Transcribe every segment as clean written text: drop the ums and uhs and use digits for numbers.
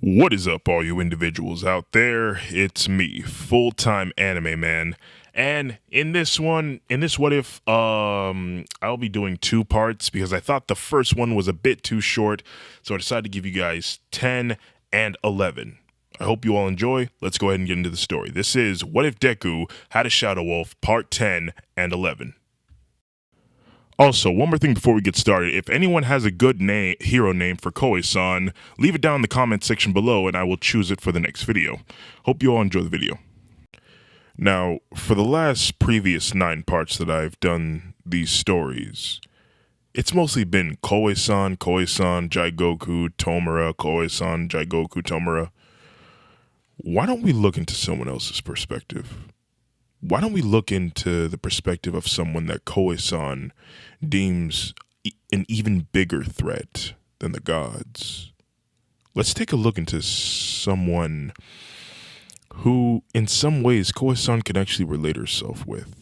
What is up, all you individuals out there? It's me, full-time anime man. And in this what if, I'll be doing two parts because I thought the first one was a bit too short, so I decided to give you guys 10 and 11. I hope you all enjoy. Let's go ahead and get into the story. This is What If Deku Had a Shadow Wolf, Part 10 and 11. Also, one more thing before we get started. If anyone has a good hero name for Koei-san, leave it down in the comment section below and I will choose it for the next video. Hope you all enjoy the video. Now, for the last previous 9 parts that I've done these stories, it's mostly been Koei-san, Jigoku, Tomura, Koei-san, Jigoku, Tomura. Why don't we look into someone else's perspective? Why don't we look into the perspective of someone that Koei-san deems an even bigger threat than the gods? Let's take a look into someone who, in some ways, Koei-san can actually relate herself with.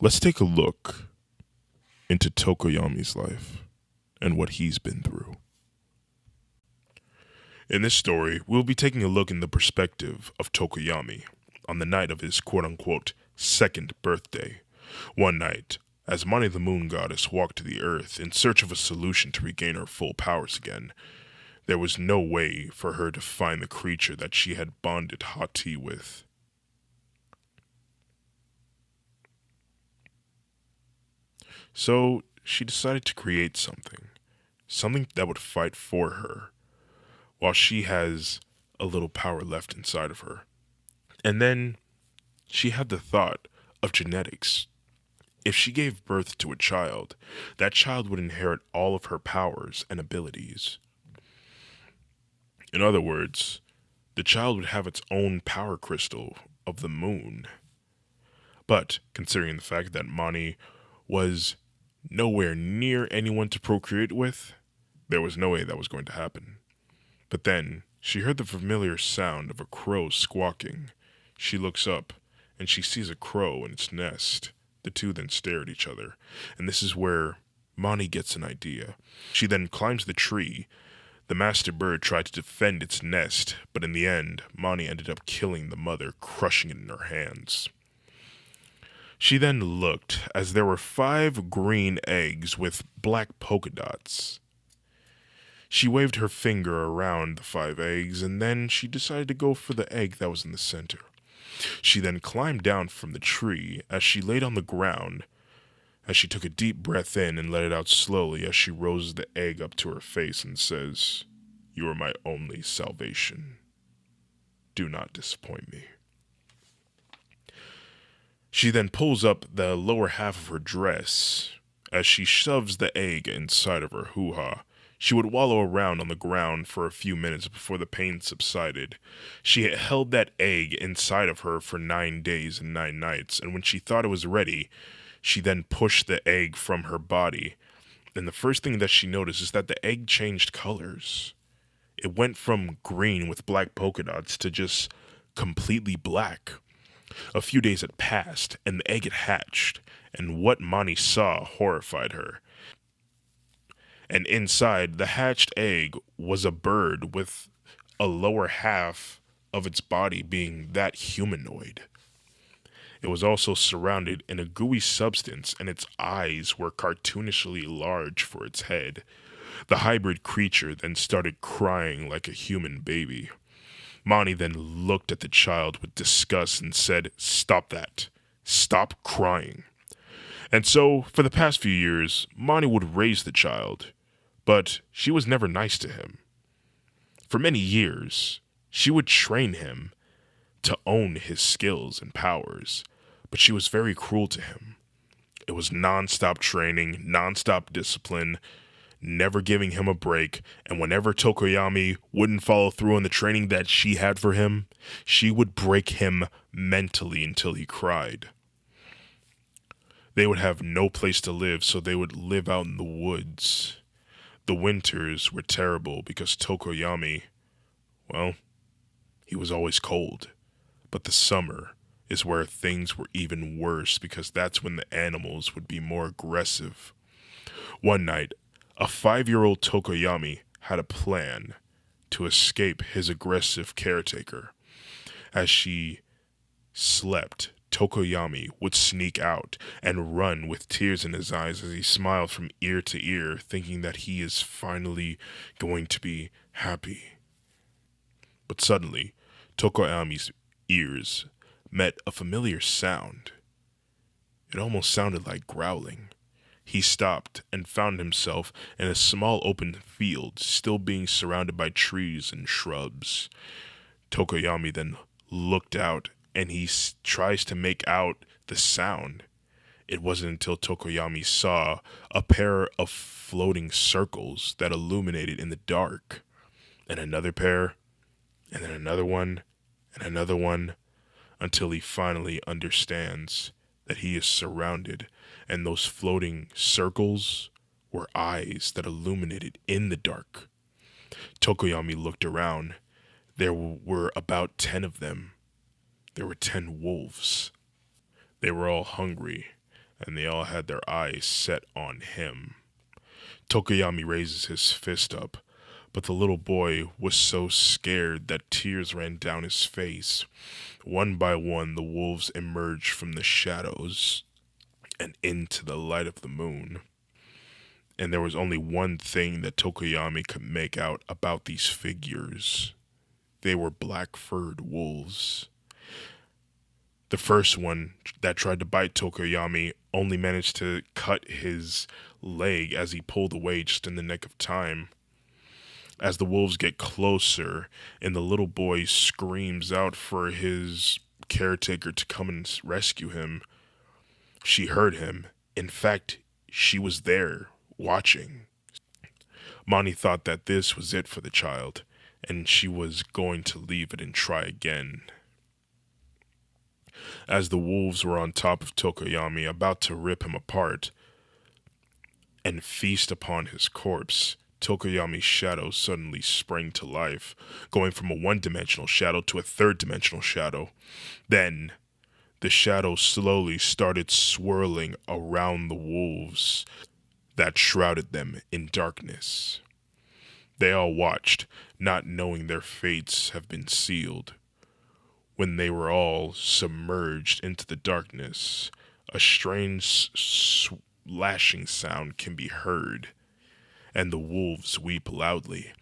Let's take a look into Tokoyami's life and what he's been through. In this story, we'll be taking a look in the perspective of Tokoyami on the night of his quote-unquote second birthday. One night, as Mani the moon goddess walked to the earth in search of a solution to regain her full powers again, there was no way for her to find the creature that she had bonded Hati with. So she decided to create something that would fight for her, while she has a little power left inside of her. And then she had the thought of genetics. If she gave birth to a child, that child would inherit all of her powers and abilities. In other words, the child would have its own power crystal of the moon. But considering the fact that Mani was nowhere near anyone to procreate with, there was no way that was going to happen. But then she heard the familiar sound of a crow squawking. She looks up, and she sees a crow in its nest. The two then stare at each other, and this is where Mani gets an idea. She then climbs the tree. The master bird tried to defend its nest, but in the end, Mani ended up killing the mother, crushing it in her hands. She then looked, as there were 5 green eggs with black polka dots. She waved her finger around the 5 eggs, and then she decided to go for the egg that was in the center. She then climbed down from the tree. As she laid on the ground, as she took a deep breath in and let it out slowly, as she rose the egg up to her face and says, "You are my only salvation. Do not disappoint me." She then pulls up the lower half of her dress. As she shoves the egg inside of her hoo-ha, she would wallow around on the ground for a few minutes before the pain subsided. She had held that egg inside of her for 9 days and 9 nights, and when she thought it was ready, she then pushed the egg from her body. And the first thing that she noticed is that the egg changed colors. It went from green with black polka dots to just completely black. A few days had passed, and the egg had hatched, and what Mani saw horrified her. And inside the hatched egg was a bird with a lower half of its body being that humanoid. It was also surrounded in a gooey substance, and its eyes were cartoonishly large for its head. The hybrid creature then started crying like a human baby. Mani then looked at the child with disgust and said, "Stop that. Stop crying." And so, for the past few years, Mani would raise the child, but she was never nice to him. For many years, she would train him to own his skills and powers, but she was very cruel to him. It was non-stop training, non-stop discipline, never giving him a break, and whenever Tokoyami wouldn't follow through on the training that she had for him, she would break him mentally until he cried. They would have no place to live, so they would live out in the woods. The winters were terrible because Tokoyami, well, he was always cold. But the summer is where things were even worse because that's when the animals would be more aggressive. One night, a 5-year-old Tokoyami had a plan to escape his aggressive caretaker. As she slept, Tokoyami would sneak out and run with tears in his eyes as he smiled from ear to ear, thinking that he is finally going to be happy. But suddenly, Tokoyami's ears met a familiar sound. It almost sounded like growling. He stopped and found himself in a small open field, still being surrounded by trees and shrubs. Tokoyami then looked out and he tries to make out the sound. It wasn't until Tokoyami saw a pair of floating circles that illuminated in the dark, and another pair, and then another one, and another one, until he finally understands that he is surrounded, and those floating circles were eyes that illuminated in the dark. Tokoyami looked around. There were about 10 of them. There were 10 wolves. They were all hungry, and they all had their eyes set on him. Tokoyami raises his fist up, but the little boy was so scared that tears ran down his face. One by one, the wolves emerged from the shadows and into the light of the moon. And there was only one thing that Tokoyami could make out about these figures. They were black-furred wolves. The first one that tried to bite Tokoyami only managed to cut his leg as he pulled away just in the nick of time. As the wolves get closer and the little boy screams out for his caretaker to come and rescue him, she heard him. In fact, she was there, watching. Mani thought that this was it for the child, and she was going to leave it and try again. As the wolves were on top of Tokoyami, about to rip him apart and feast upon his corpse, Tokoyami's shadow suddenly sprang to life, going from a one-dimensional shadow to a third-dimensional shadow. Then, the shadow slowly started swirling around the wolves that shrouded them in darkness. They all watched, not knowing their fates have been sealed. When they were all submerged into the darkness, a strange slashing sound can be heard, and the wolves weep loudly.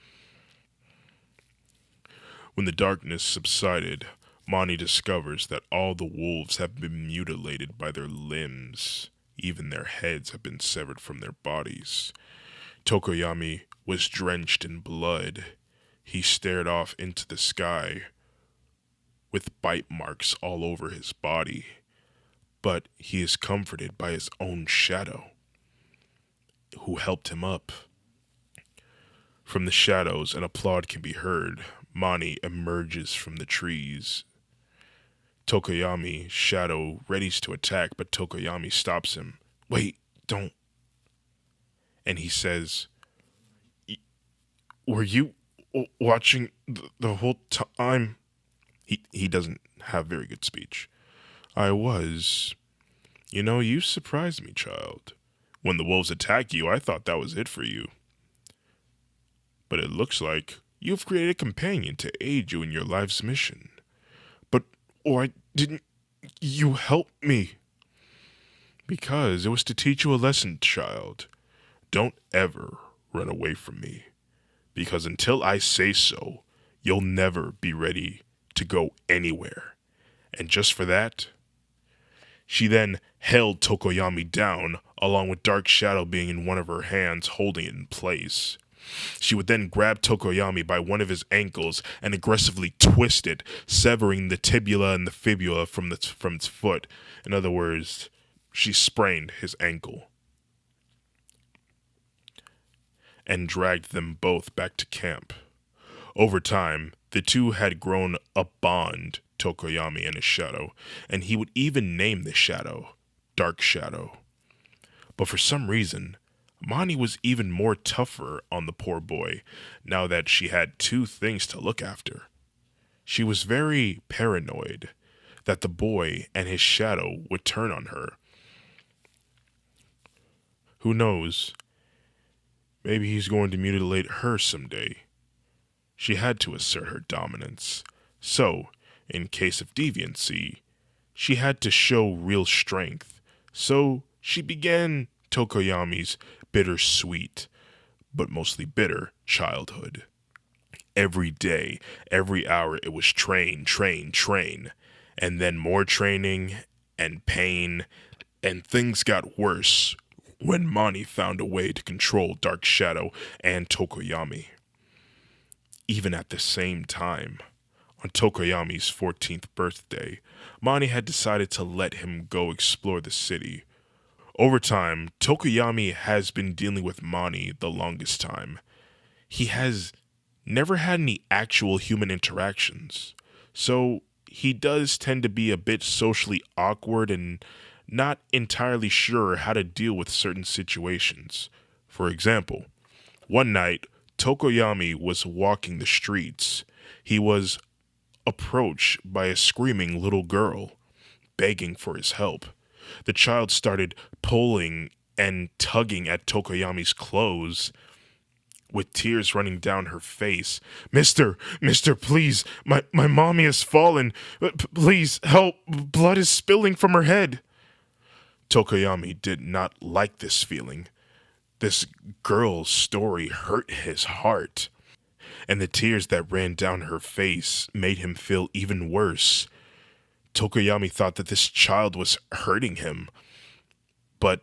When the darkness subsided, Mani discovers that all the wolves have been mutilated by their limbs. Even their heads have been severed from their bodies. Tokoyami was drenched in blood. He stared off into the sky with bite marks all over his body, but he is comforted by his own shadow, who helped him up. From the shadows, an applaud can be heard. Mani emerges from the trees. Tokoyami's shadow readies to attack, but Tokoyami stops him. "Wait, don't." And he says, "Were you watching the whole time?" He doesn't have very good speech. "I was. You know, you surprised me, child. When the wolves attack you, I thought that was it for you. But it looks like you've created a companion to aid you in your life's mission. But why didn't you help me?" "Because it was to teach you a lesson, child. Don't ever run away from me. Because until I say so, you'll never be ready to go anywhere. And just for that..." She then held Tokoyami down, along with Dark Shadow being in one of her hands, holding it in place. She would then grab Tokoyami by one of his ankles and aggressively twist it, severing the tibia and the fibula from its foot. In other words, she sprained his ankle and dragged them both back to camp. Over time, the two had grown a bond, Tokoyami and his shadow, and he would even name the shadow Dark Shadow. But for some reason, Mani was even more tougher on the poor boy now that she had two things to look after. She was very paranoid that the boy and his shadow would turn on her. Who knows? Maybe he's going to mutilate her someday. She had to assert her dominance. So, in case of deviancy, she had to show real strength. So, she began Tokoyami's bittersweet, but mostly bitter, childhood. Every day, every hour, it was train, train, train. And then more training and pain, and things got worse when Mani found a way to control Dark Shadow and Tokoyami. Even at the same time, on Tokoyami's 14th birthday, Mani had decided to let him go explore the city. Over time, Tokoyami has been dealing with Mani the longest time. He has never had any actual human interactions, so he does tend to be a bit socially awkward and not entirely sure how to deal with certain situations. For example, one night, Tokoyami was walking the streets. He was approached by a screaming little girl, begging for his help. The child started pulling and tugging at Tokoyami's clothes, with tears running down her face. Mister, please, my mommy has fallen. Please, help, blood is spilling from her head. Tokoyami did not like this feeling. This girl's story hurt his heart, and the tears that ran down her face made him feel even worse. Tokoyami thought that this child was hurting him, but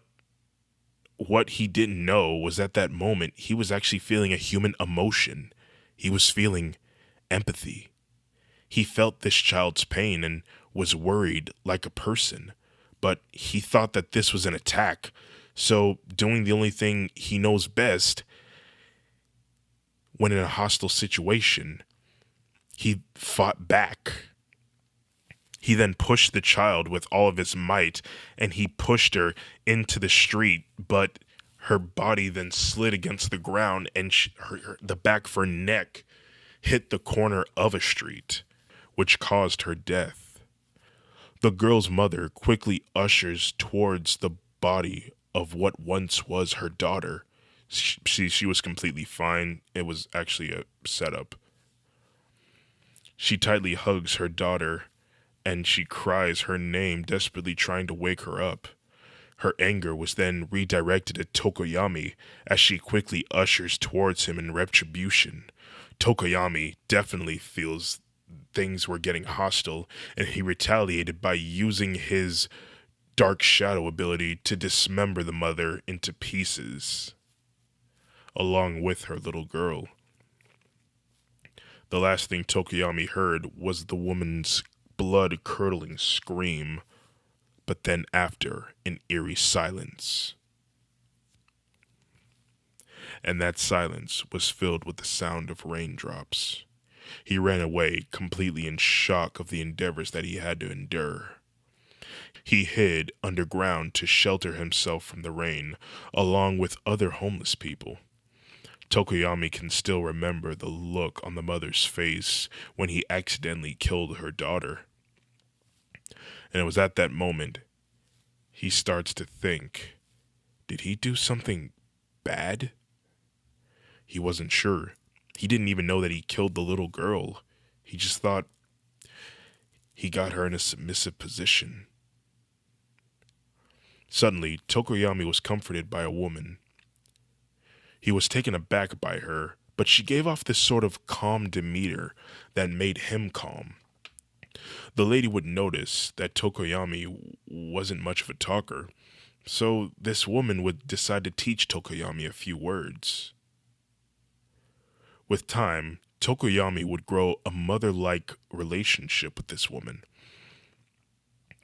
what he didn't know was at that moment he was actually feeling a human emotion. He was feeling empathy. He felt this child's pain and was worried like a person, but he thought that this was an attack. So, doing the only thing he knows best when in a hostile situation, he fought back. He then pushed the child with all of his might, and he pushed her into the street, but her body then slid against the ground, and the back of her neck hit the corner of a street, which caused her death. The girl's mother quickly ushers towards the body of what once was her daughter. She was completely fine. It was actually a setup. She tightly hugs her daughter, and she cries her name, desperately trying to wake her up. Her anger was then redirected at Tokoyami as she quickly ushers towards him in retribution. Tokoyami definitely feels things were getting hostile, and he retaliated by using his Dark Shadow ability to dismember the mother into pieces, along with her little girl. The last thing Tokoyami heard was the woman's blood-curdling scream, but then after, an eerie silence. And that silence was filled with the sound of raindrops. He ran away, completely in shock of the endeavors that he had to endure. He hid underground to shelter himself from the rain, along with other homeless people. Tokoyami can still remember the look on the mother's face when he accidentally killed her daughter. And it was at that moment he starts to think, did he do something bad? He wasn't sure. He didn't even know that he killed the little girl. He just thought he got her in a submissive position. Suddenly, Tokoyami was comforted by a woman. He was taken aback by her, but she gave off this sort of calm demeanor that made him calm. The lady would notice that Tokoyami wasn't much of a talker, so this woman would decide to teach Tokoyami a few words. With time, Tokoyami would grow a mother-like relationship with this woman.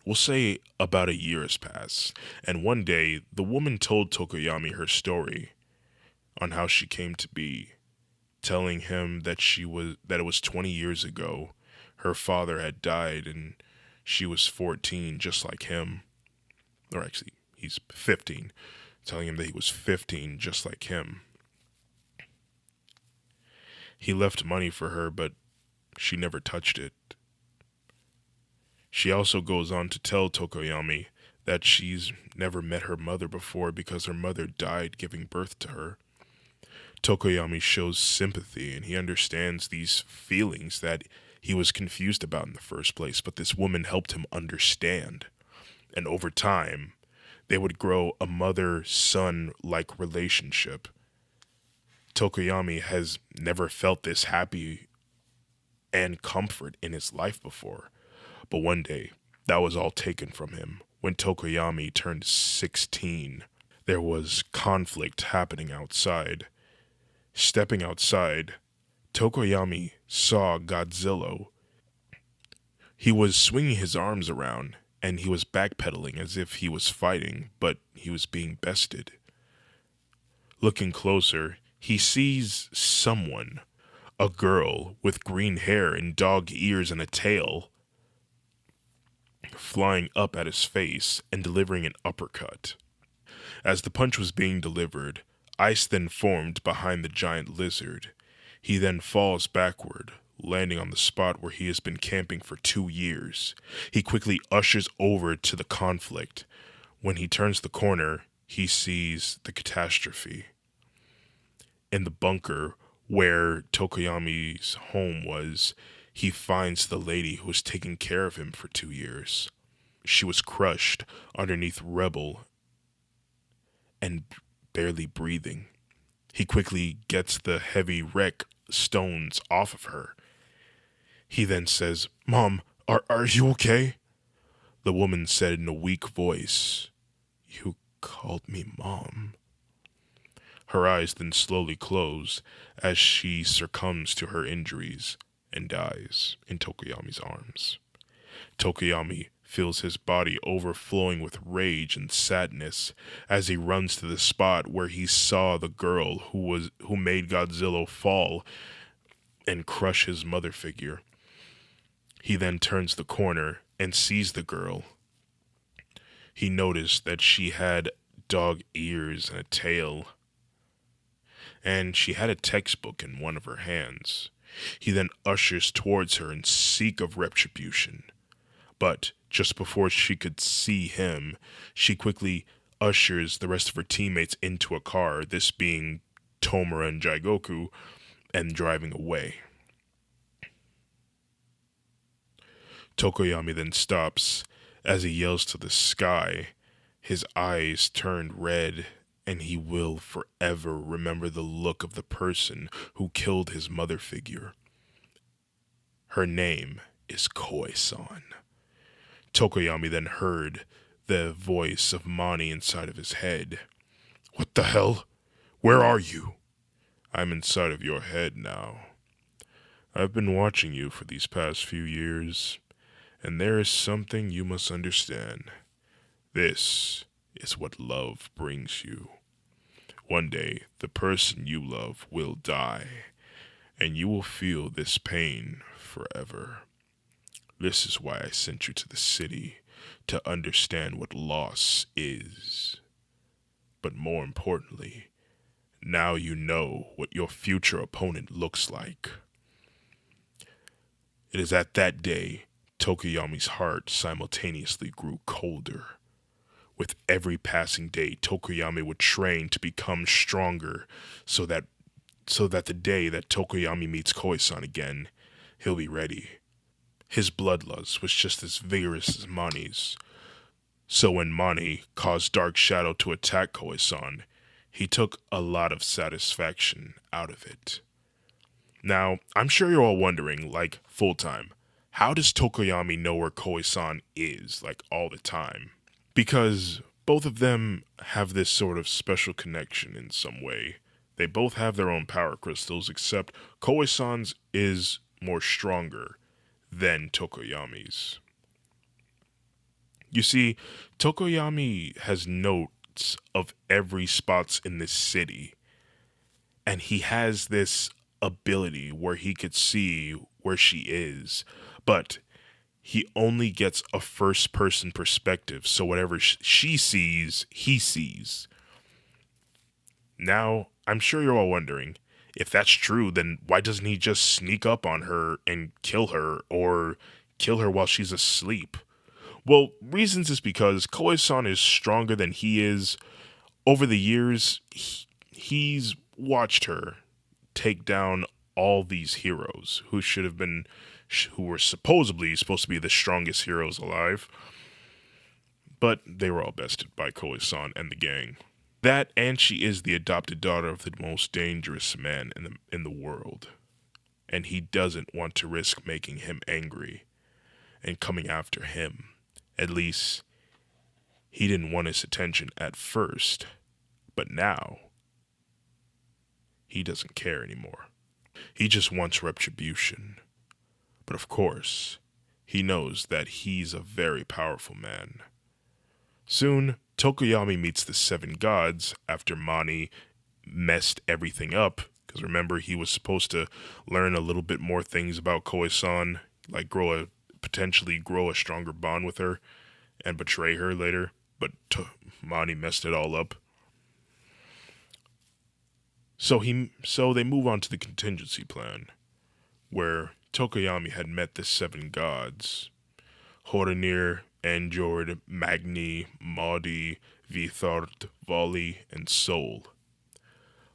We'll say about a year has passed, and one day the woman told Tokoyami her story on how she came to be, telling him that it was 20 years ago. Her father had died and she was 14, just like him. Or actually, he's 15, telling him that he was 15, just like him. He left money for her, but she never touched it. She also goes on to tell Tokoyami that she's never met her mother before because her mother died giving birth to her. Tokoyami shows sympathy and he understands these feelings that he was confused about in the first place, but this woman helped him understand. And over time, they would grow a mother son like relationship. Tokoyami has never felt this happy and comfort in his life before. But one day, that was all taken from him. When Tokoyami turned 16, there was conflict happening outside. Stepping outside, Tokoyami saw Godzilla. He was swinging his arms around and he was backpedaling as if he was fighting, but he was being bested. Looking closer, he sees someone, a girl with green hair and dog ears and a tail, flying up at his face and delivering an uppercut. As the punch was being delivered, ice then formed behind the giant lizard. He then falls backward, landing on the spot where he has been camping for 2 years. He quickly ushers over to the conflict. When he turns the corner, he sees the catastrophe. In the bunker where Tokoyami's home was, he finds the lady who was taking care of him for 2 years. She was crushed underneath rubble and barely breathing. He quickly gets the heavy wreck stones off of her. He then says, "Mom, are you okay?" The woman said in a weak voice, "You called me Mom." Her eyes then slowly close as she succumbs to her injuries and dies in Tokoyami's arms. Tokoyami feels his body overflowing with rage and sadness as he runs to the spot where he saw the girl who made Godzilla fall and crush his mother figure. He then turns the corner and sees the girl. He noticed that she had dog ears and a tail, and she had a textbook in one of her hands. He then ushers towards her in seek of retribution. But just before she could see him, she quickly ushers the rest of her teammates into a car, this being Tomura and Jigoku, and driving away. Tokoyami then stops as he yells to the sky. His eyes turned red, and he will forever remember the look of the person who killed his mother figure. Her name is Koi-san. Tokoyami then heard the voice of Mani inside of his head. "What the hell? Where are you?" "I'm inside of your head now. I've been watching you for these past few years, and there is something you must understand. This is what love brings you. One day, the person you love will die, and you will feel this pain forever. This is why I sent you to the city, to understand what loss is. But more importantly, now you know what your future opponent looks like." It is at that day Tokoyami's heart simultaneously grew colder. With every passing day, Tokoyami would train to become stronger so that the day that Tokoyami meets Koi-san again, he'll be ready. His bloodlust was just as vigorous as Mani's. So when Mani caused Dark Shadow to attack Koi-san, he took a lot of satisfaction out of it. Now, I'm sure you're all wondering, like, full time, how does Tokoyami know where Koi-san is, like, all the time? Because both of them have this sort of special connection in some way. They both have their own power crystals, except Koi-san's is more stronger than Tokoyami's. You see, Tokoyami has notes of every spots in this city, and he has this ability where he could see where she is, but he only gets a first-person perspective, so whatever she sees, he sees. Now, I'm sure you're all wondering, if that's true, then why doesn't he just sneak up on her and kill her, or kill her while she's asleep? Well, reasons is because Koi-san is stronger than he is. Over the years, he's watched her take down all these heroes who should have been, who were supposedly supposed to be the strongest heroes alive, but they were all bested by Koe-san and the gang. That, and she is the adopted daughter of the most dangerous man in the world, and he doesn't want to risk making him angry and coming after him. At least, he didn't want his attention at first, but now, he doesn't care anymore. He just wants retribution. But of course, he knows that he's a very powerful man. Soon, Tokoyami meets the seven gods after Mani messed everything up. Because remember, he was supposed to learn a little bit more things about Koe-san, like potentially grow a stronger bond with her and betray her later. But Mani messed it all up. So they move on to the contingency plan, where Tokoyami had met the seven gods: Horanir, Anjord, Magni, Maudi, Vithard, Vali, and Sol.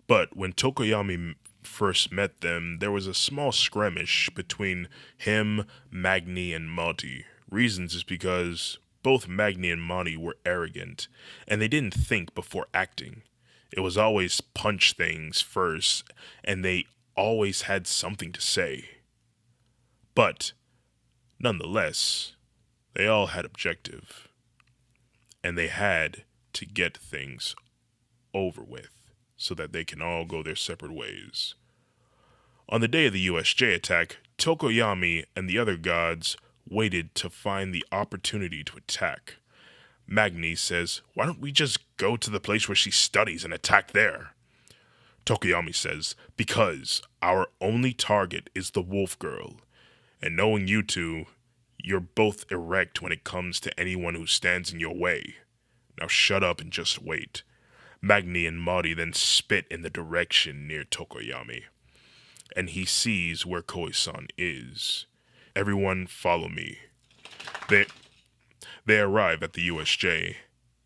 But when Tokoyami first met them, there was a small skirmish between him, Magni, and Maudi. Reasons is because both Magni and Maudi were arrogant, and they didn't think before acting. It was always punch things first, and they always had something to say. But, nonetheless, they all had objective, and they had to get things over with so that they can all go their separate ways. On the day of the USJ attack, Tokoyami and the other gods waited to find the opportunity to attack. Magni says, "Why don't we just go to the place where she studies and attack there?" Tokoyami says, "Because our only target is the wolf girl, and knowing you two, you're both erect when it comes to anyone who stands in your way. Now shut up and just wait." Magni and Maudi then spit in the direction near Tokoyami, and he sees where Koe-san is. "Everyone follow me." They arrive at the USJ,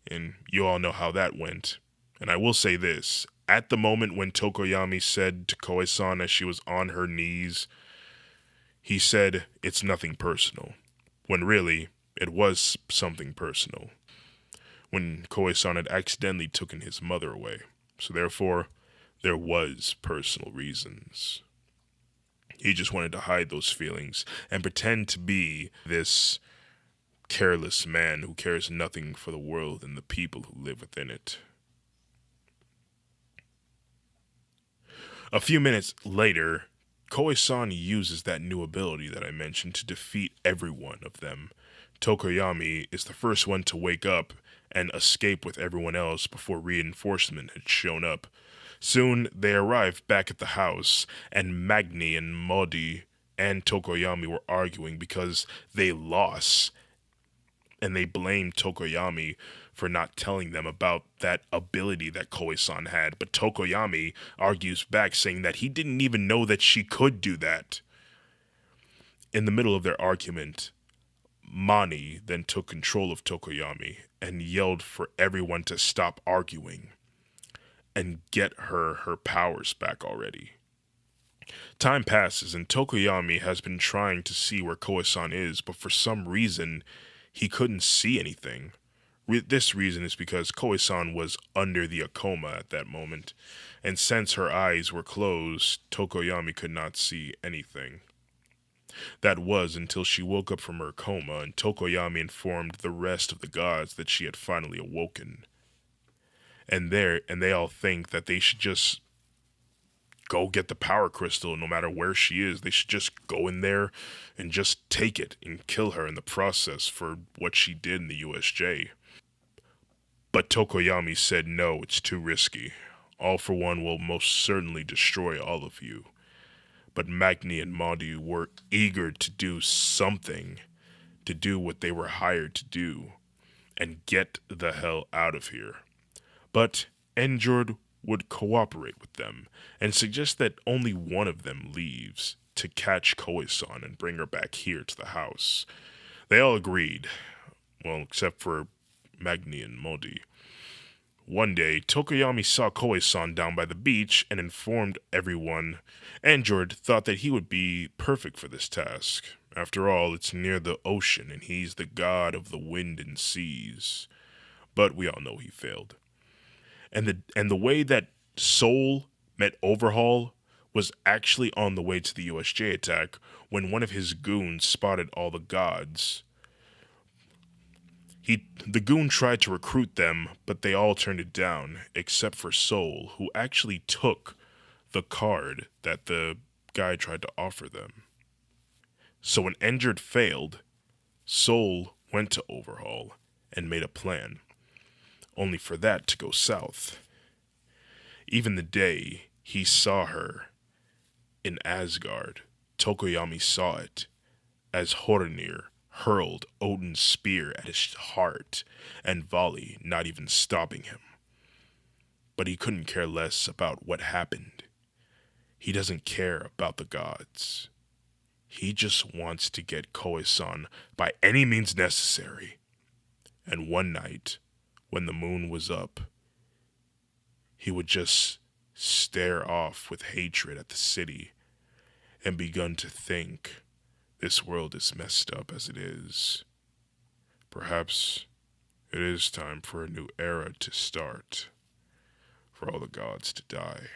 and you all know how that went. And I will say this, at the moment when Tokoyami said to Koe-san as she was on her knees, he said, "It's nothing personal," when really, it was something personal. When Koe-san had accidentally taken his mother away. So therefore, there was personal reasons. He just wanted to hide those feelings and pretend to be this careless man who cares nothing for the world and the people who live within it. A few minutes later, Koe-san uses that new ability that I mentioned to defeat every one of them. Tokoyami is the first one to wake up and escape with everyone else before reinforcement had shown up. Soon, they arrived back at the house, and Magni and Maudi and Tokoyami were arguing because they lost, and they blamed Tokoyami for not telling them about that ability that Koe-san had. But Tokoyami argues back, saying that he didn't even know that she could do that. In the middle of their argument, Mani then took control of Tokoyami and yelled for everyone to stop arguing and get her powers back already. Time passes and Tokoyami has been trying to see where Koe-san is, but for some reason, he couldn't see anything. This reason is because Koe-san was under the Akoma at that moment, and since her eyes were closed, Tokoyami could not see anything. That was until she woke up from her coma and Tokoyami informed the rest of the gods that she had finally awoken. And they all think that they should just go get the power crystal no matter where she is. They should just go in there and just take it and kill her in the process for what she did in the USJ. But Tokoyami said no, it's too risky. All for One will most certainly destroy all of you. But Magni and Maudi were eager to do something, to do what they were hired to do, and get the hell out of here. But Njord would cooperate with them, and suggest that only one of them leaves to catch Koe-san and bring her back here to the house. They all agreed, well, except for Magni and Maudi. One day, Tokoyami saw Koe-san down by the beach and informed everyone. Android thought that he would be perfect for this task. After all, it's near the ocean and he's the god of the wind and seas. But we all know he failed. And the way that Soul met Overhaul was actually on the way to the USJ attack when one of his goons spotted all the gods. The goon tried to recruit them, but they all turned it down, except for Soul, who actually took the card that the guy tried to offer them. So when Endred failed, Soul went to Overhaul and made a plan, only for that to go south. Even the day he saw her in Asgard, Tokoyami saw it as Horonir hurled Odin's spear at his heart and volley, not even stopping him. But he couldn't care less about what happened. He doesn't care about the gods. He just wants to get Koe-san by any means necessary. And one night, when the moon was up, he would just stare off with hatred at the city and begun to think, this world is messed up as it is. Perhaps it is time for a new era to start, for all the gods to die.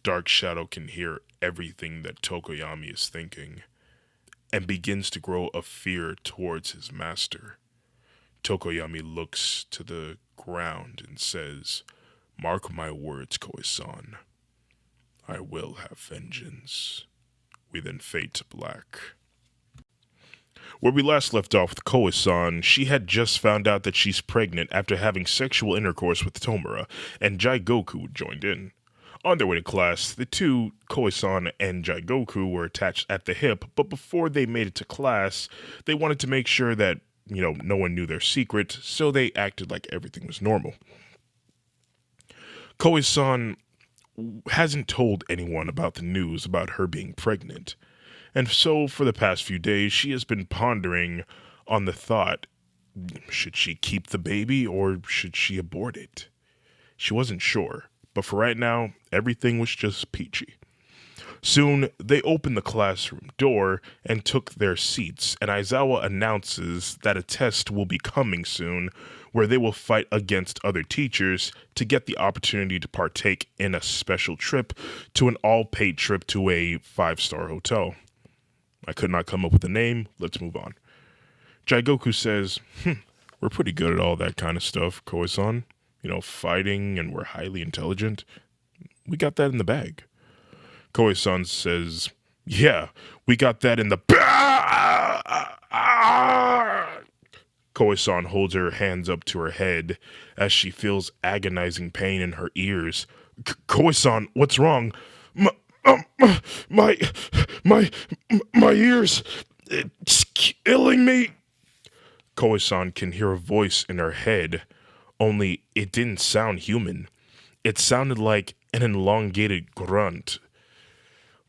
Dark Shadow can hear everything that Tokoyami is thinking, and begins to grow a fear towards his master. Tokoyami looks to the ground and says, "Mark my words, Koe-san. I will have vengeance." We then fade to black. Where we last left off with Koe-san, she had just found out that she's pregnant after having sexual intercourse with Tomura, and Jaigoku joined in. On their way to class, the two, Koe-san and Jaigoku, were attached at the hip, but before they made it to class, they wanted to make sure that, no one knew their secret, so they acted like everything was normal. Koe-san hasn't told anyone about the news about her being pregnant, and so for the past few days she has been pondering on the thought, should she keep the baby or should she abort it? She wasn't sure, but for right now, everything was just peachy. Soon, they opened the classroom door and took their seats, and Aizawa announces that a test will be coming soon where they will fight against other teachers to get the opportunity to partake in a special trip to an all-paid trip to a 5-star hotel. I could not come up with a name. Let's move on. Jaigoku says, we're pretty good at all that kind of stuff, Koe-san. Fighting, and we're highly intelligent. We got that in the bag. Koe-san says, yeah, we got that in the Koe-san holds her hands up to her head as she feels agonizing pain in her ears. Koe-san, what's wrong? My ears, it's killing me. Koe-san can hear a voice in her head, only it didn't sound human. It sounded like an elongated grunt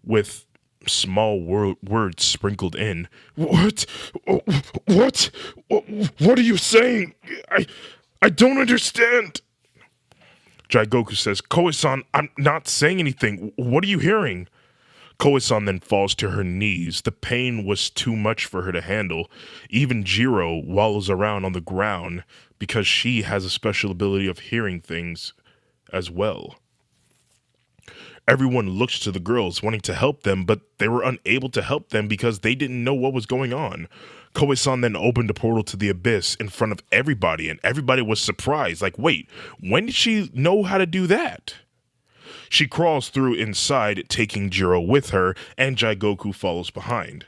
with small words sprinkled in. What are you saying? I don't understand. Jaigoku says, Koe-san, I'm not saying anything. What are you hearing? Koe-san then falls to her knees. The pain was too much for her to handle. Even Jiro wallows around on the ground because she has a special ability of hearing things as well. Everyone looks to the girls, wanting to help them, but they were unable to help them because they didn't know what was going on. Koe-san then opened a portal to the abyss in front of everybody, and everybody was surprised. Like, wait, when did she know how to do that? She crawls through inside, taking Jiro with her, and Jaigoku follows behind.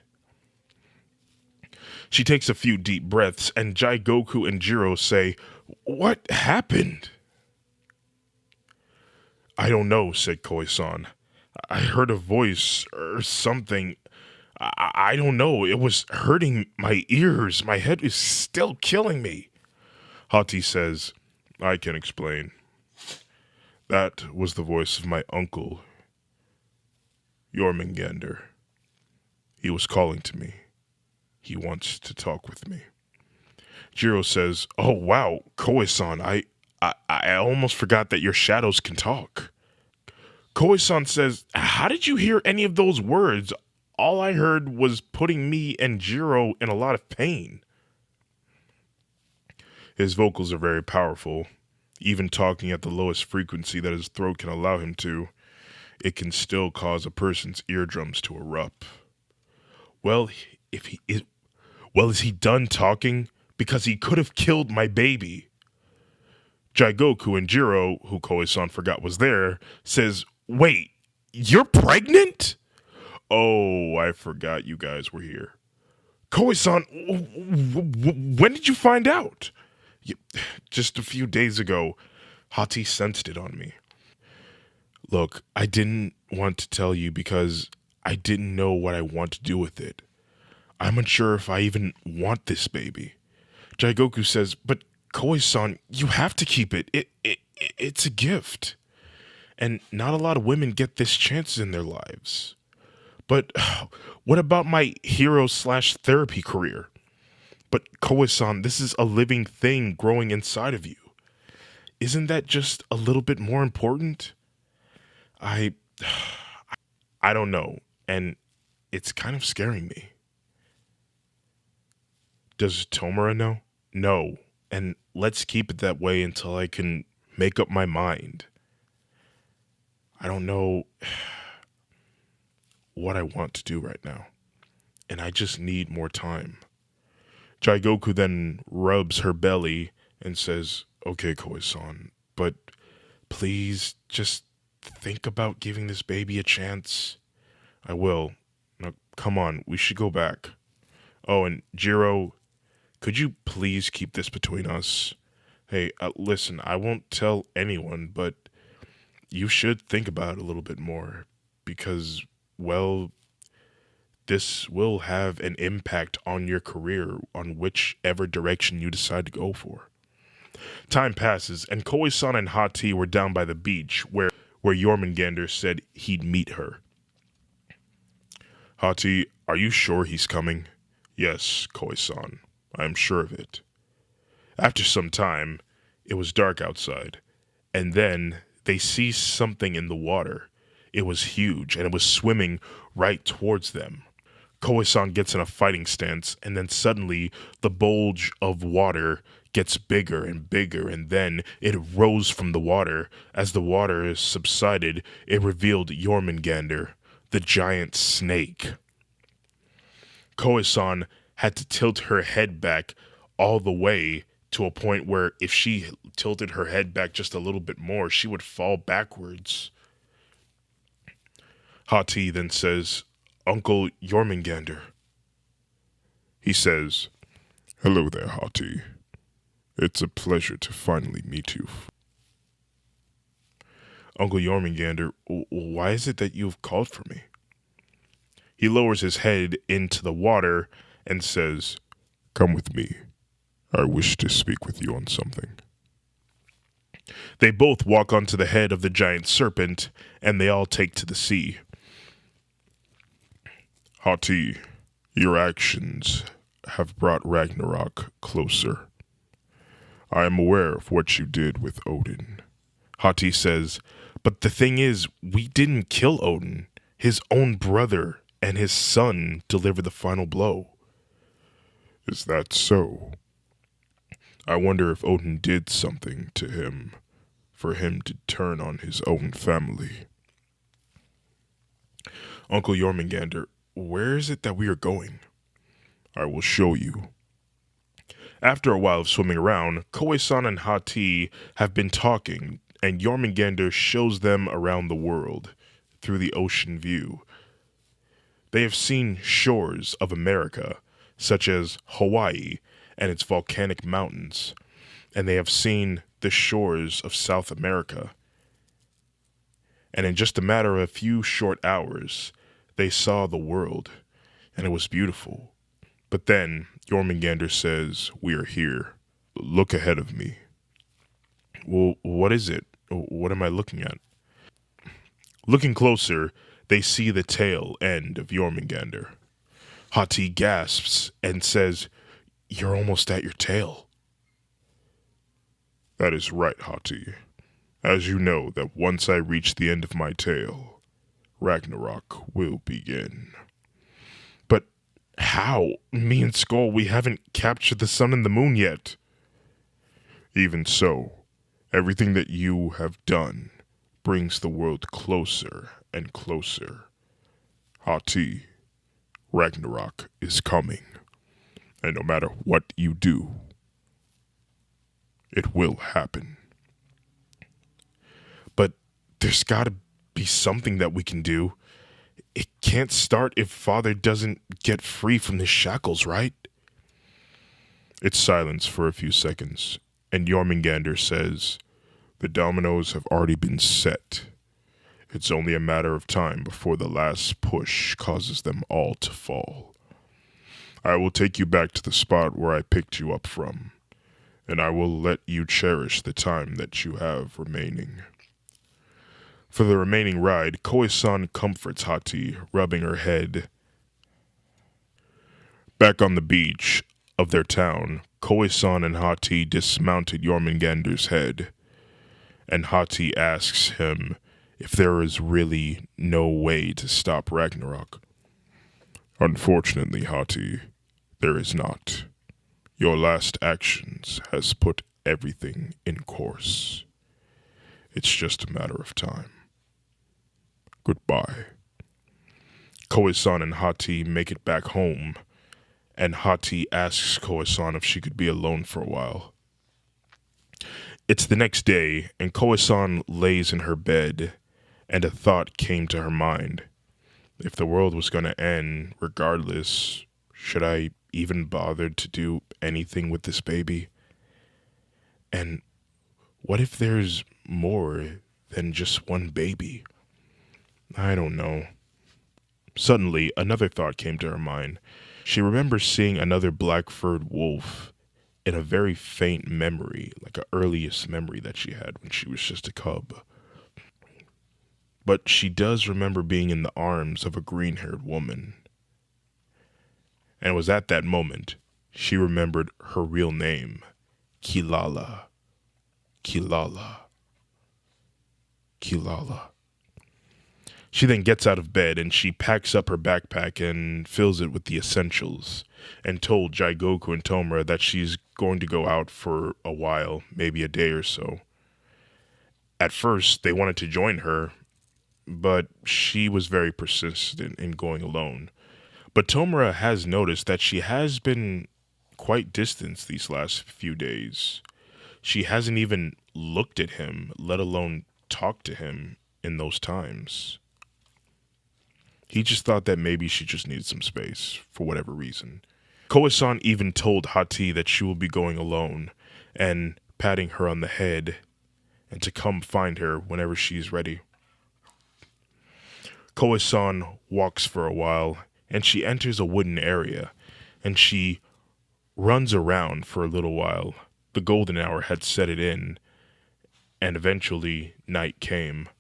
She takes a few deep breaths, and Jaigoku and Jiro say, "What happened?" "I don't know," said Koe-san. "I heard a voice or something. I don't know. It was hurting my ears. My head is still killing me." Hati says, "I can explain. That was the voice of my uncle, Jormungandr. He was calling to me. He wants to talk with me." Jiro says, "Oh wow, Koe-san, I almost forgot that your shadows can talk. Koi-san says, how did you hear any of those words? All I heard was putting me and Jiro in a lot of pain. His vocals are very powerful. Even talking at the lowest frequency that his throat can allow him to, it can still cause a person's eardrums to erupt. Well, if he is, well, is he done talking? Because he could have killed my baby. Jigoku and Jiro, who Koi-san forgot was there, says, wait, you're pregnant? Oh, I forgot you guys were here. Koi-san, when did you find out? Just a few days ago, Hati sensed it on me. Look, I didn't want to tell you because I didn't know what I want to do with it. I'm unsure if I even want this baby. Jigoku says, but Koi-san, you have to keep it. It's a gift. And not a lot of women get this chance in their lives. But what about my hero/therapy career? But Koi-san, this is a living thing growing inside of you. Isn't that just a little bit more important? I don't know, and it's kind of scaring me. Does Tomura know? No, and let's keep it that way until I can make up my mind. I don't know what I want to do right now, and I just need more time. Jigoku then rubs her belly and says, okay, Koi-san, but please just think about giving this baby a chance. I will. Now, come on, we should go back. Oh, and Jiro, could you please keep this between us? Hey, listen, I won't tell anyone, but you should think about it a little bit more because, well, this will have an impact on your career, on whichever direction you decide to go for. Time passes, and Koi-san and Hati were down by the beach where Jormungandr said he'd meet her. Hati, are you sure he's coming? Yes, Koi-san, I am sure of it. After some time, it was dark outside, and then they see something in the water. It was huge, and it was swimming right towards them. Koi-san gets in a fighting stance, and then suddenly the bulge of water gets bigger and bigger, and then it rose from the water. As the water subsided, it revealed Jormungandr, the giant snake. Koi-san had to tilt her head back all the way to a point where if she tilted her head back just a little bit more, she would fall backwards. Hati then says, Uncle Jormungandr. He says, hello there, Hati. It's a pleasure to finally meet you. Uncle Jormungandr, why is it that you have called for me? He lowers his head into the water and says, come with me. I wish to speak with you on something. They both walk onto the head of the giant serpent, and they all take to the sea. Hati, your actions have brought Ragnarok closer. I am aware of what you did with Odin. Hati says, but the thing is, we didn't kill Odin. His own brother and his son delivered the final blow. Is that so? I wonder if Odin did something to him for him to turn on his own family. Uncle Jormungandr, where is it that we are going? I will show you. After a while of swimming around, Koi-san and Hati have been talking, and Jormungandr shows them around the world through the ocean view. They have seen shores of America, such as Hawaii and its volcanic mountains, and they have seen the shores of South America. And in just a matter of a few short hours, they saw the world, and it was beautiful. But then Jormungandr says, we are here. Look ahead of me. Well, what is it? What am I looking at? Looking closer, they see the tail end of Jormungandr. Hati gasps and says, you're almost at your tail. That is right, Hati. As you know that once I reach the end of my tale, Ragnarok will begin. But how? Me and Skull, we haven't captured the sun and the moon yet. Even so, everything that you have done brings the world closer and closer. Hati, Ragnarok is coming, and no matter what you do, it will happen. But there's gotta be something that we can do. It can't start if Father doesn't get free from the shackles, right? It's silence for a few seconds, and Jormungandr says, "The dominoes have already been set. It's only a matter of time before the last push causes them all to fall. I will take you back to the spot where I picked you up from, and I will let you cherish the time that you have remaining." For the remaining ride, Koe-san comforts Hati, rubbing her head. Back on the beach of their town, Koe-san and Hati dismounted Jormungandr's head, and Hati asks him if there is really no way to stop Ragnarok. "Unfortunately, Hati, there is not. Your last actions has put everything in course. It's just a matter of time. Goodbye." Koe-san and Hati make it back home, and Hati asks Koe-san if she could be alone for a while. It's the next day, and Koe-san lays in her bed, and a thought came to her mind. If the world was going to end regardless, should I even bother to do anything with this baby? And what if there's more than just one baby? I don't know. Suddenly, another thought came to her mind. She remembers seeing another black-furred wolf in a very faint memory, like an earliest memory that she had when she was just a cub. But she does remember being in the arms of a green-haired woman. And it was at that moment she remembered her real name, Kilala. Kilala. Kilala. She then gets out of bed and she packs up her backpack and fills it with the essentials, and told Jigoku and Tomura that she's going to go out for a while, maybe a day or so. At first, they wanted to join her, but she was very persistent in going alone. But Tomura has noticed that she has been quite distant these last few days. She hasn't even looked at him, let alone talked to him in those times. He just thought that maybe she just needed some space, for whatever reason. Koe-san even told Hati that she will be going alone, and patting her on the head, and to come find her whenever she's ready. Koe-san walks for a while, and she enters a wooden area, and she runs around for a little while. The golden hour had set it in, and eventually night came.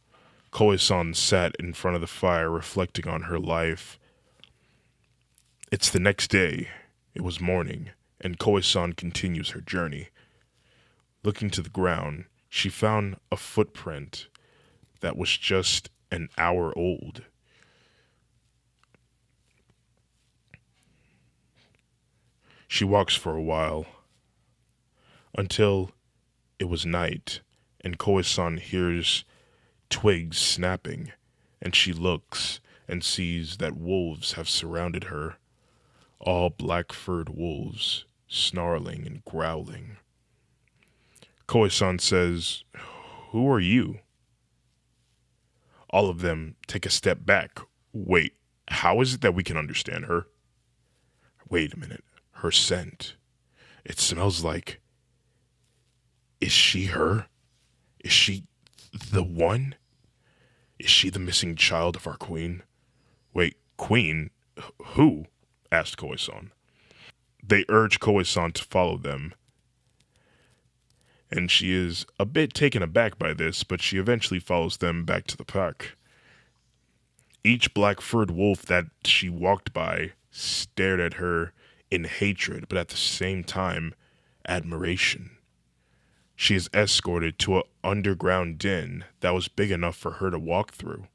Koe-san sat in front of the fire reflecting on her life. It's the next day. It was morning, and Koe-san continues her journey. Looking to the ground, she found a footprint that was just an hour old. She walks for a while, until it was night, and Koe-san hears twigs snapping, and she looks and sees that wolves have surrounded her, all black-furred wolves, snarling and growling. Koe-san says, "Who are you?" All of them take a step back. Wait, how is it that we can understand her? Wait a minute, her scent. It smells like... Is she her? Is she the one? Is she the missing child of our queen? Wait, queen? Who? Asked Koe-san. They urge Koe-san to follow them, and she is a bit taken aback by this, but she eventually follows them back to the park. Each black-furred wolf that she walked by stared at her in hatred, but at the same time, admiration. She is escorted to an underground den that was big enough for her to walk through.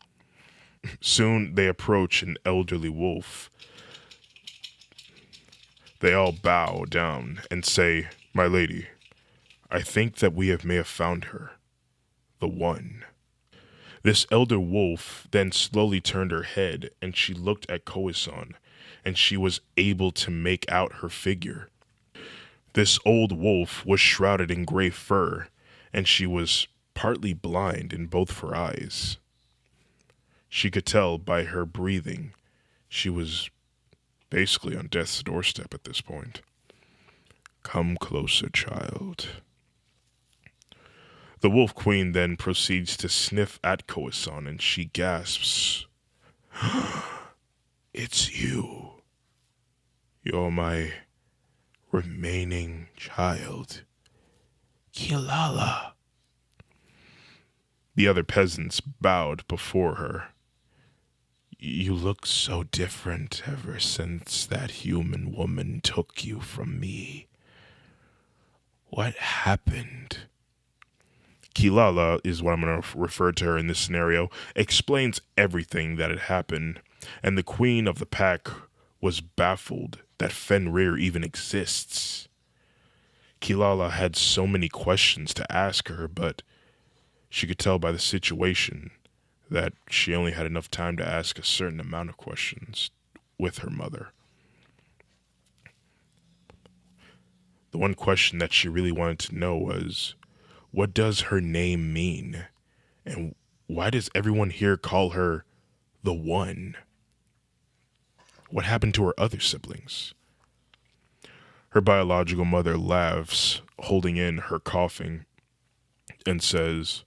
Soon they approach an elderly wolf. They all bow down and say, "My lady, I think that may have found her, the one." This elder wolf then slowly turned her head and she looked at Koisan, and she was able to make out her figure. This old wolf was shrouded in gray fur, and she was partly blind in both of her eyes. She could tell by her breathing she was basically on death's doorstep at this point. "Come closer, child." The Wolf Queen then proceeds to sniff at Koisan, and she gasps, "It's you. You're my remaining child, Kilala." The other peasants bowed before her. "You look so different ever since that human woman took you from me. What happened?" Kilala is what I'm going to refer to her in this scenario, explains everything that had happened, and the queen of the pack was baffled that Fenrir even exists. Kilala had so many questions to ask her, but she could tell by the situation that she only had enough time to ask a certain amount of questions with her mother. The one question that she really wanted to know was, what does her name mean? And why does everyone here call her the One? What happened to her other siblings? Her biological mother laughs, holding in her coughing, and says,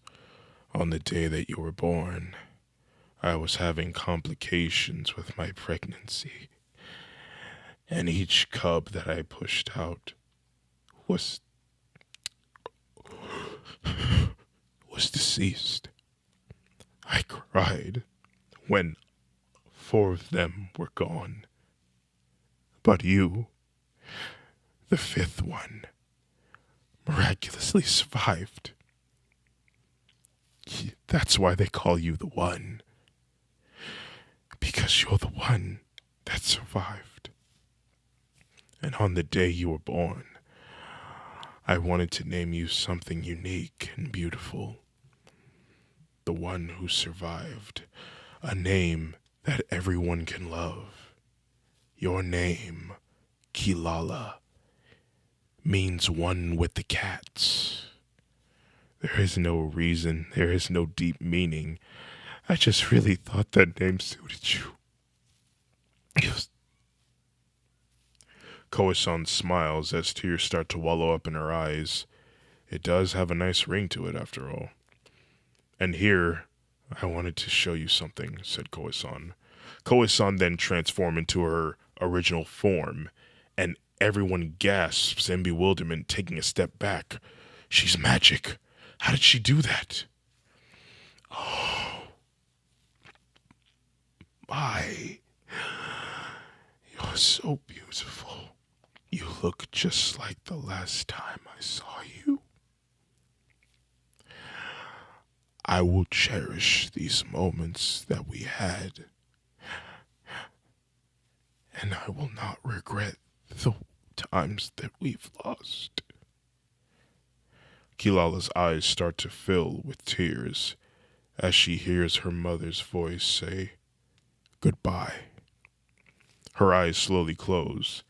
"On the day that you were born, I was having complications with my pregnancy, and each cub that I pushed out was deceased. I cried when 4 of them were gone. But you, the 5th one, miraculously survived. That's why they call you the One. Because you're the one that survived. And on the day you were born, I wanted to name you something unique and beautiful. The one who survived. A name that everyone can love. Your name, Kilala, means one with the cats. There is no reason, there is no deep meaning. I just really thought that name suited you." Koisan smiles as tears start to wallow up in her eyes. It does have a nice ring to it, after all. "And here, I wanted to show you something," said Koisan. Koisan then transformed into her original form, and everyone gasps in bewilderment, taking a step back. "She's magic. How did she do that?" "Oh, my. You're so beautiful. You look just like the last time I saw you. I will cherish these moments that we had, and I will not regret the times that we've lost." Kilala's eyes start to fill with tears as she hears her mother's voice say, "Goodbye." Her eyes slowly close,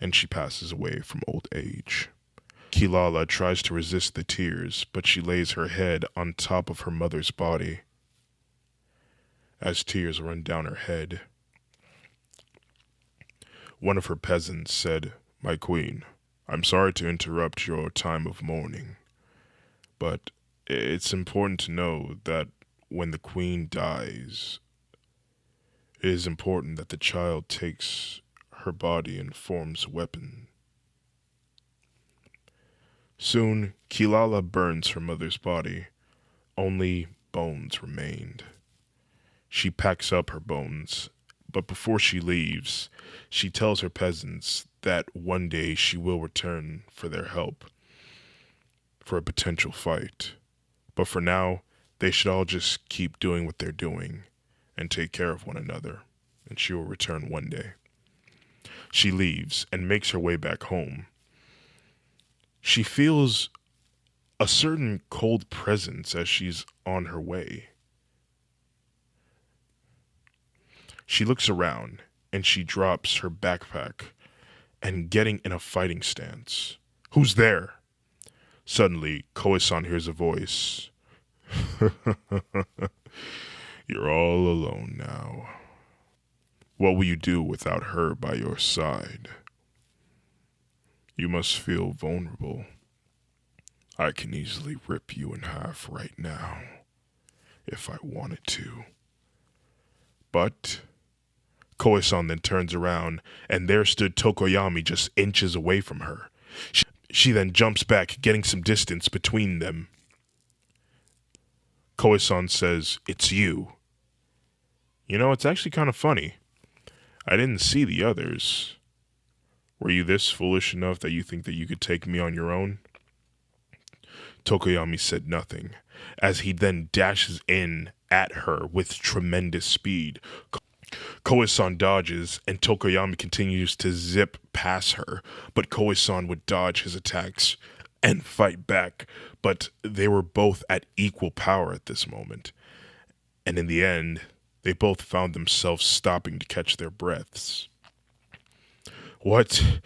and she passes away from old age. Kilala tries to resist the tears, but she lays her head on top of her mother's body. As tears run down her head, one of her peasants said, "My queen, I'm sorry to interrupt your time of mourning, but it's important to know that when the queen dies, it is important that the child takes her body and forms a weapon." Soon, Kilala burns her mother's body. Only bones remained. She packs up her bones, but before she leaves, she tells her peasants that one day she will return for their help. for a potential fight. But for now, they should all just keep doing what they're doing and take care of one another, and she will return one day. She leaves and makes her way back home. She feels a certain cold presence as she's on her way. She looks around and she drops her backpack and getting in a fighting stance. Who's there? Suddenly, Koe-san hears a voice. You're all alone now. What will you do without her by your side? You must feel vulnerable. I can easily rip you in half right now, if I wanted to. But Koe-san then turns around, and there stood Tokoyami just inches away from her. She then jumps back, getting some distance between them. Koe-san says, "It's you." You know, it's actually kind of funny. I didn't see the others. Were you this foolish enough that you think that you could take me on your own? Tokoyami said nothing, as he then dashes in at her with tremendous speed. Koe-san dodges, and Tokoyami continues to zip past her, but Koe-san would dodge his attacks and fight back, but they were both at equal power at this moment. And in the end, they both found themselves stopping to catch their breaths. "What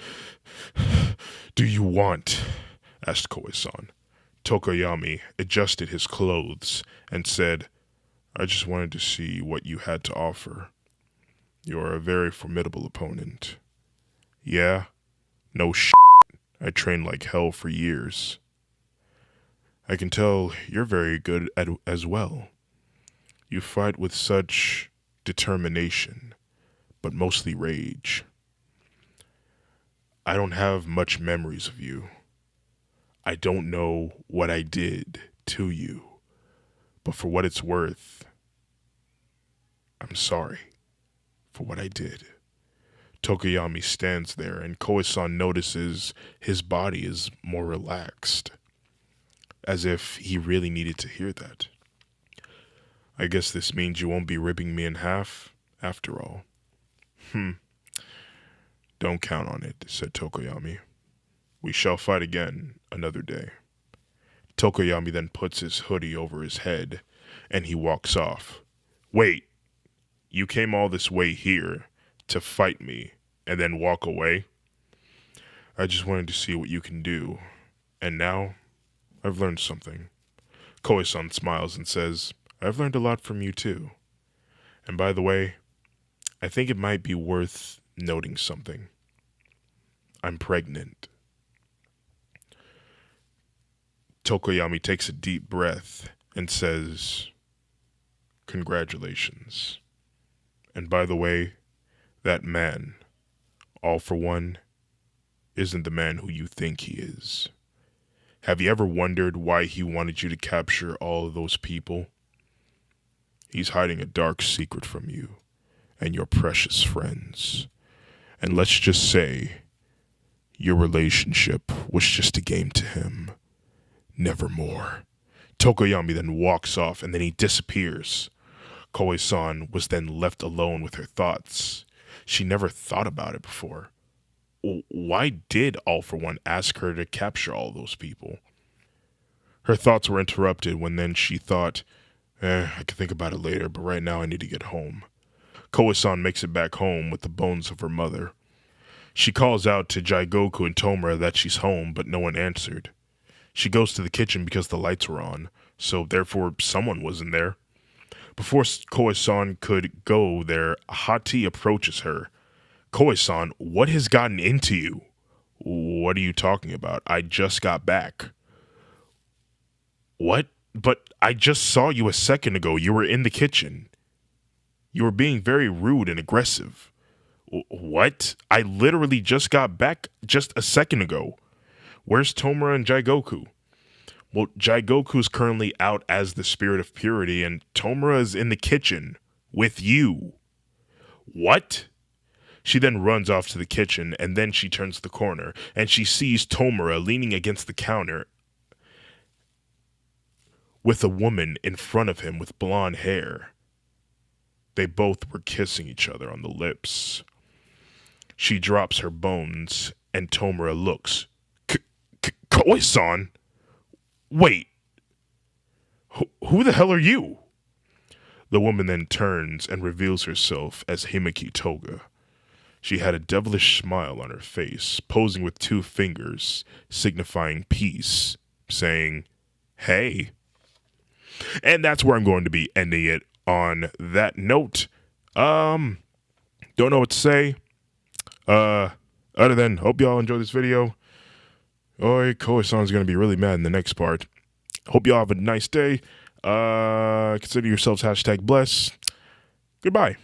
do you want?" asked Koe-san. Tokoyami adjusted his clothes and said, "I just wanted to see what you had to offer. You are a very formidable opponent." "Yeah? No shit. I trained like hell for years." "I can tell you're very good as well. You fight with such determination, but mostly rage. I don't have much memories of you. I don't know what I did to you, but for what it's worth, I'm sorry for what I did." Tokoyami stands there, and Koe-san notices his body is more relaxed, as if he really needed to hear that. "I guess this means you won't be ripping me in half, after all." "Don't count on it," said Tokoyami. "We shall fight again another day." Tokoyami then puts his hoodie over his head, and he walks off. "Wait, you came all this way here to fight me and then walk away?" "I just wanted to see what you can do, and now I've learned something." Koe-san smiles and says, "I've learned a lot from you too. And by the way, I think it might be worth noting something. I'm pregnant." Tokoyami takes a deep breath and says, "Congratulations. And by the way, that man, All For One, isn't the man who you think he is. Have you ever wondered why he wanted you to capture all of those people? He's hiding a dark secret from you and your precious friends. And let's just say, your relationship was just a game to him. Never more." Tokoyami then walks off, and then he disappears. Koe-san was then left alone with her thoughts. She never thought about it before. Why did All For One ask her to capture all those people? Her thoughts were interrupted when then she thought, I can think about it later, but right now I need to get home. Koe-san makes it back home with the bones of her mother. She calls out to Jigoku and Tomura that she's home, but no one answered. She goes to the kitchen because the lights were on, so therefore someone was in there. Before Koe-san could go there, Hati approaches her. "Koe-san, what has gotten into you?" "What are you talking about? I just got back." "What? But I just saw you a second ago. You were in the kitchen. You were being very rude and aggressive." "What? I literally just got back just a second ago. Where's Tomura and Jigoku?" "Well, Jigoku's currently out as the spirit of purity, and Tomura is in the kitchen with you." "What?" She then runs off to the kitchen, and then she turns the corner, and she sees Tomura leaning against the counter. with a woman in front of him with blonde hair. They both were kissing each other on the lips. She drops her bones, and Tomura looks. Koi-san? Wait. Who the hell are you? The woman then turns and reveals herself as Himeki Toga. She had a devilish smile on her face, posing with 2 fingers, signifying peace, saying, "Hey." And that's where I'm going to be ending it on that note. Don't know what to say. Other than hope y'all enjoy this video. Oi, Koi-san's gonna be really mad in the next part. Hope y'all have a nice day. Consider yourselves #bless. Goodbye.